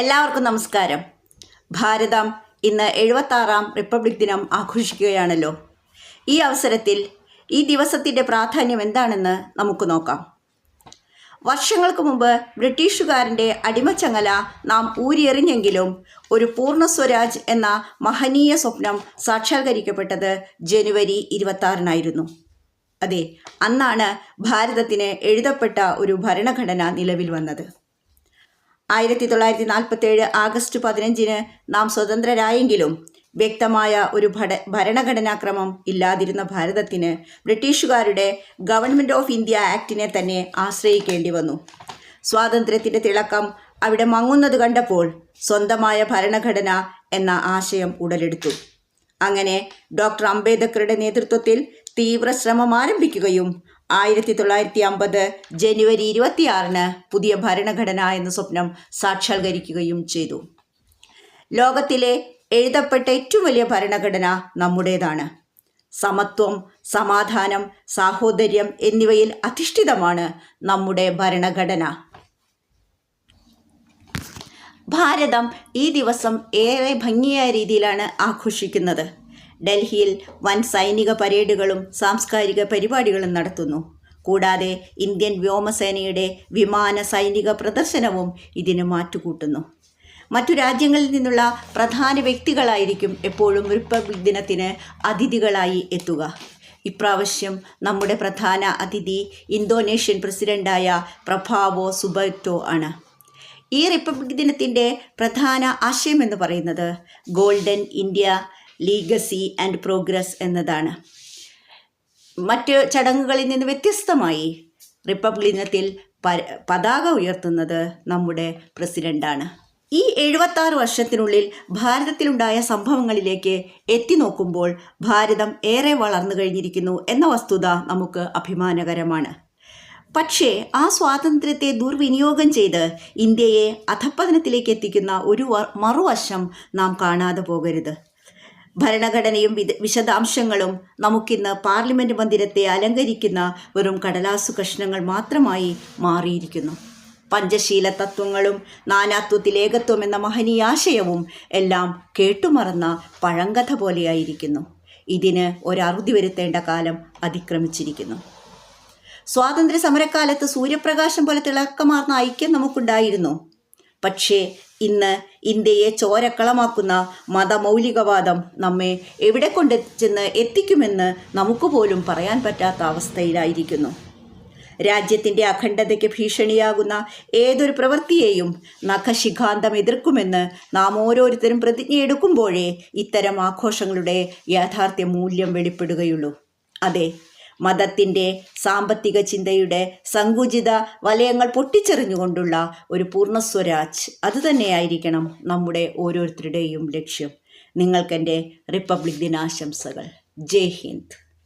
എല്ലാവർക്കും നമസ്കാരം. ഭാരതം ഇന്ന് 76ാം റിപ്പബ്ലിക് ദിനം ആഘോഷിക്കുകയാണല്ലോ. ഈ അവസരത്തിൽ ഈ ദിവസത്തിൻ്റെ പ്രാധാന്യം എന്താണെന്ന് നമുക്ക് നോക്കാം. വർഷങ്ങൾക്ക് മുമ്പ് ബ്രിട്ടീഷുകാരൻ്റെ അടിമച്ചങ്ങല നാം ഊരിയെറിഞ്ഞെങ്കിലും ഒരു പൂർണ്ണ സ്വരാജ് എന്ന മഹനീയ സ്വപ്നം സാക്ഷാത്കരിക്കപ്പെട്ടത് ജനുവരി 26-നായിരുന്നു. അതെ, അന്നാണ് ഭാരതത്തിന് എഴുതപ്പെട്ട ഒരു ഭരണഘടന നിലവിൽ വന്നത്. 1947 ആഗസ്റ്റ് 15-ന് നാം സ്വതന്ത്രരായെങ്കിലും വ്യക്തമായ ഒരു ഭരണഘടനാക്രമം ഇല്ലാതിരുന്ന ഭാരതത്തിന് ബ്രിട്ടീഷുകാരുടെ ഗവൺമെൻറ് ഓഫ് ഇന്ത്യ ആക്ടിനെ തന്നെ ആശ്രയിക്കേണ്ടി വന്നു. സ്വാതന്ത്ര്യത്തിൻ്റെ തിളക്കം അവിടെ മങ്ങുന്നത് കണ്ടപ്പോൾ സ്വന്തമായ ഭരണഘടന എന്ന ആശയം ഉടലെടുത്തു. അങ്ങനെ ഡോക്ടർ അംബേദ്കറുടെ നേതൃത്വത്തിൽ തീവ്ര ശ്രമം ആരംഭിക്കുകയും 1950 ജനുവരി 26-ന് പുതിയ ഭരണഘടന എന്ന സ്വപ്നം സാക്ഷാത്കരിക്കുകയും ചെയ്തു. ലോകത്തിലെ എഴുതപ്പെട്ട ഏറ്റവും വലിയ ഭരണഘടന നമ്മുടേതാണ്. സമത്വം, സമാധാനം, സാഹോദര്യം എന്നിവയിൽ അധിഷ്ഠിതമാണ് നമ്മുടെ ഭരണഘടന. ഭാരതം ഈ ദിവസം ഏറെ ഭംഗിയായ രീതിയിലാണ് ആഘോഷിക്കുന്നത്. ഡൽഹിയിൽ വൻ സൈനിക പരേഡുകളും സാംസ്കാരിക പരിപാടികളും നടത്തുന്നു. കൂടാതെ ഇന്ത്യൻ വ്യോമസേനയുടെ വിമാന സൈനിക പ്രദർശനവും ഇതിന് മാറ്റുകൂട്ടുന്നു. മറ്റു രാജ്യങ്ങളിൽ നിന്നുള്ള പ്രധാന വ്യക്തികളായിരിക്കും എപ്പോഴും റിപ്പബ്ലിക് ദിനത്തിന് അതിഥികളായി എത്തുക. ഇപ്രാവശ്യം നമ്മുടെ പ്രധാന അതിഥി ഇന്തോനേഷ്യൻ പ്രസിഡൻ്റായ പ്രഭാവോ സുബിർട്ടോ ആണ്. ഈ റിപ്പബ്ലിക് ദിനത്തിൻ്റെ പ്രധാന ആശയം എന്ന് പറയുന്നത് golden India legacy and progress എന്നതാണ്. മറ്റ് ചടങ്ങുകളിൽ നിന്ന് വ്യത്യസ്തമായി റിപ്പബ്ലിക് ദിനത്തിൽ പതാക ഉയർത്തുന്നത് നമ്മുടെ പ്രസിഡൻ്റാണ്. ഈ 76 വർഷത്തിനുള്ളിൽ ഭാരതത്തിലുണ്ടായ സംഭവങ്ങളിലേക്ക് എത്തി നോക്കുമ്പോൾ ഭാരതം ഏറെ വളർന്നു കഴിഞ്ഞിരിക്കുന്നു എന്ന വസ്തുത നമുക്ക് അഭിമാനകരമാണ്. പക്ഷേ ആ സ്വാതന്ത്ര്യത്തെ ദുർവിനിയോഗം ചെയ്ത് ഇന്ത്യയെ അധപ്പതനത്തിലേക്ക് എത്തിക്കുന്ന ഒരു മറുവശം നാം കാണാതെ പോകരുത്. ഭരണഘടനയും വിശദാംശങ്ങളും നമുക്കിന്ന് പാർലമെൻറ്റ് മന്ദിരത്തെ അലങ്കരിക്കുന്ന വെറും കടലാസു കഷ്ണങ്ങൾ മാത്രമായി മാറിയിരിക്കുന്നു. പഞ്ചശീല തത്വങ്ങളും നാനാത്വത്തിൽ ഏകത്വം എന്ന മഹനീയാശയവും എല്ലാം കേട്ടുമറന്ന പഴങ്കഥ പോലെയായിരിക്കുന്നു. ഇതിന് ഒരറുതി വരുത്തേണ്ട കാലം അതിക്രമിച്ചിരിക്കുന്നു. സ്വാതന്ത്ര്യ സമരക്കാലത്ത് സൂര്യപ്രകാശം പോലെ തിളക്കമാർന്ന ഐക്യം നമുക്കുണ്ടായിരുന്നു. പക്ഷേ ഇന്ന് ഇന്ത്യയെ ചോരക്കളമാക്കുന്ന മതമൗലികവാദം നമ്മെ എവിടെ കൊണ്ടെന്ന് എത്തിക്കുമെന്ന് നമുക്ക് പോലും പറയാൻ പറ്റാത്ത അവസ്ഥയിലായിരിക്കുന്നു. രാജ്യത്തിൻ്റെ അഖണ്ഡതയ്ക്ക് ഭീഷണിയാകുന്ന ഏതൊരു പ്രവൃത്തിയെയും നഖശിഖാന്തം എതിർക്കുമെന്ന് നാം ഓരോരുത്തരും പ്രതിജ്ഞയെടുക്കുമ്പോഴേ ഇത്തരം ആഘോഷങ്ങളുടെ യാഥാർത്ഥ്യ മൂല്യം വെളിപ്പെടുകയുള്ളൂ. അതെ, മതത്തിൻ്റെ സാമ്പത്തിക ചിന്തയുടെ സങ്കുചിത വലയങ്ങൾ പൊട്ടിച്ചെറിഞ്ഞുകൊണ്ടുള്ള ഒരു പൂർണ്ണ സ്വരാജ് അതുതന്നെയായിരിക്കണം നമ്മുടെ ഓരോരുത്തരുടെയും ലക്ഷ്യം. നിങ്ങൾക്കെൻ്റെ റിപ്പബ്ലിക് ദിനാശംസകൾ. ജയ് ഹിന്ദ്.